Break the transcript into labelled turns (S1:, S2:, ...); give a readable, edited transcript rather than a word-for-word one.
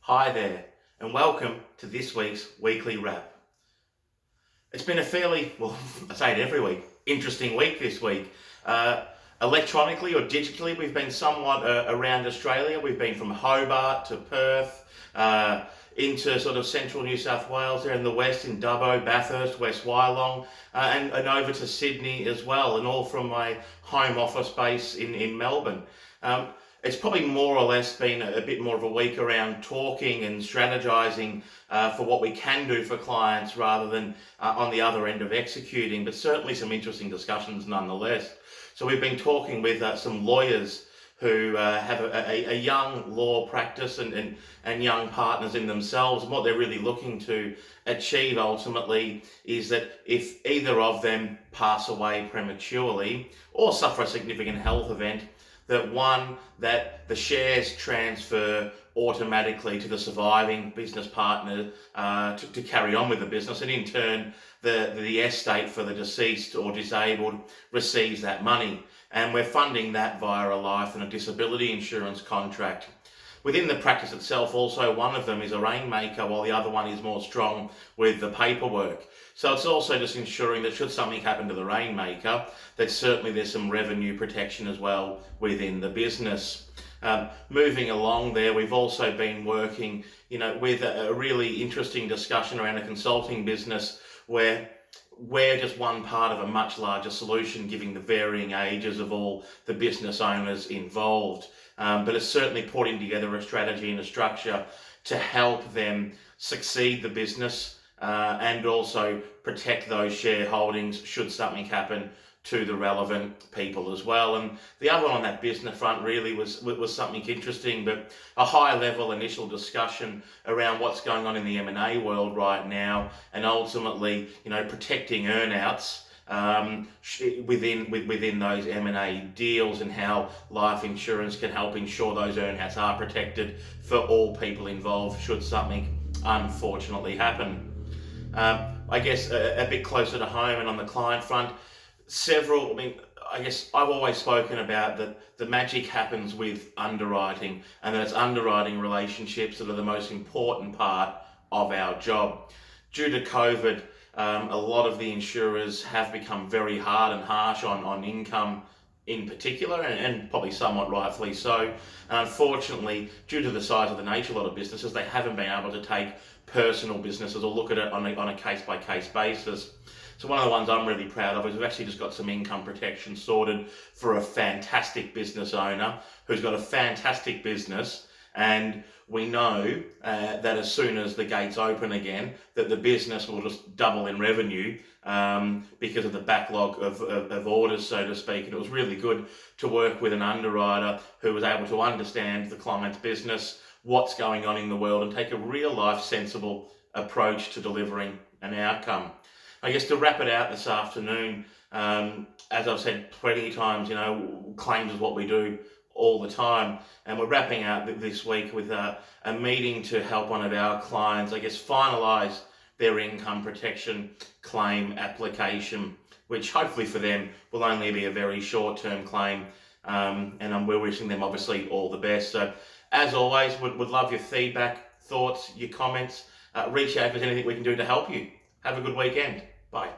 S1: Hi there, and welcome to this week's weekly wrap. It's been a fairly, well, I say it every week, interesting week this week. Electronically or digitally, we've been somewhat around Australia. We've been from Hobart to Perth, into sort of central New South Wales, there in the west, in Dubbo, Bathurst, West Wyalong, and over to Sydney as well, and all from my home office base in Melbourne. It's probably more or less been a bit more of a week around talking and strategizing for what we can do for clients rather than on the other end of executing, but certainly some interesting discussions nonetheless. So we've been talking with some lawyers who have a young law practice and young partners in themselves. And what they're really looking to achieve ultimately is that if either of them pass away prematurely or suffer a significant health event, that the shares transfer automatically to the surviving business partner to carry on with the business, and in turn the estate for the deceased or disabled receives that money, and we're funding that via a life and a disability insurance contract. Within the practice itself also, one of them is a rainmaker while the other one is more strong with the paperwork. So it's also just ensuring that should something happen to the rainmaker, that certainly there's some revenue protection as well within the business. Moving along there, we've also been working, with a really interesting discussion around a consulting business where we're just one part of a much larger solution, given the varying ages of all the business owners involved. But it's certainly putting together a strategy and a structure to help them succeed the business and also protect those shareholdings should something happen to the relevant people as well. And the other one on that business front really was something interesting, but a high level initial discussion around what's going on in the M&A world right now, and ultimately, protecting earnouts within those M&A deals, and how life insurance can help ensure those earnouts are protected for all people involved should something unfortunately happen. I guess a bit closer to home and on the client front, I guess I've always spoken about that the magic happens with underwriting, and that it's underwriting relationships that are the most important part of our job. Due to COVID, a lot of the insurers have become very hard and harsh on income in particular, and probably somewhat rightfully so. And unfortunately, due to the size of the nature of a lot of businesses, they haven't been able to take personal businesses or look at it on a case-by-case basis. So one of the ones I'm really proud of is we've actually just got some income protection sorted for a fantastic business owner who's got a fantastic business, and we know that as soon as the gates open again, that the business will just double in revenue because of the backlog of orders, so to speak. And it was really good to work with an underwriter who was able to understand the client's business, what's going on in the world, and take a real life sensible approach to delivering an outcome. I guess to wrap it out this afternoon, as I've said plenty of times, claims is what we do all the time, and we're wrapping out this week with a meeting to help one of our clients, I guess, finalise their income protection claim application, which hopefully for them will only be a very short-term claim, and we're wishing them obviously all the best. So as always, would love your feedback, thoughts, your comments. Reach out if there's anything we can do to help you. Have a good weekend. Bye.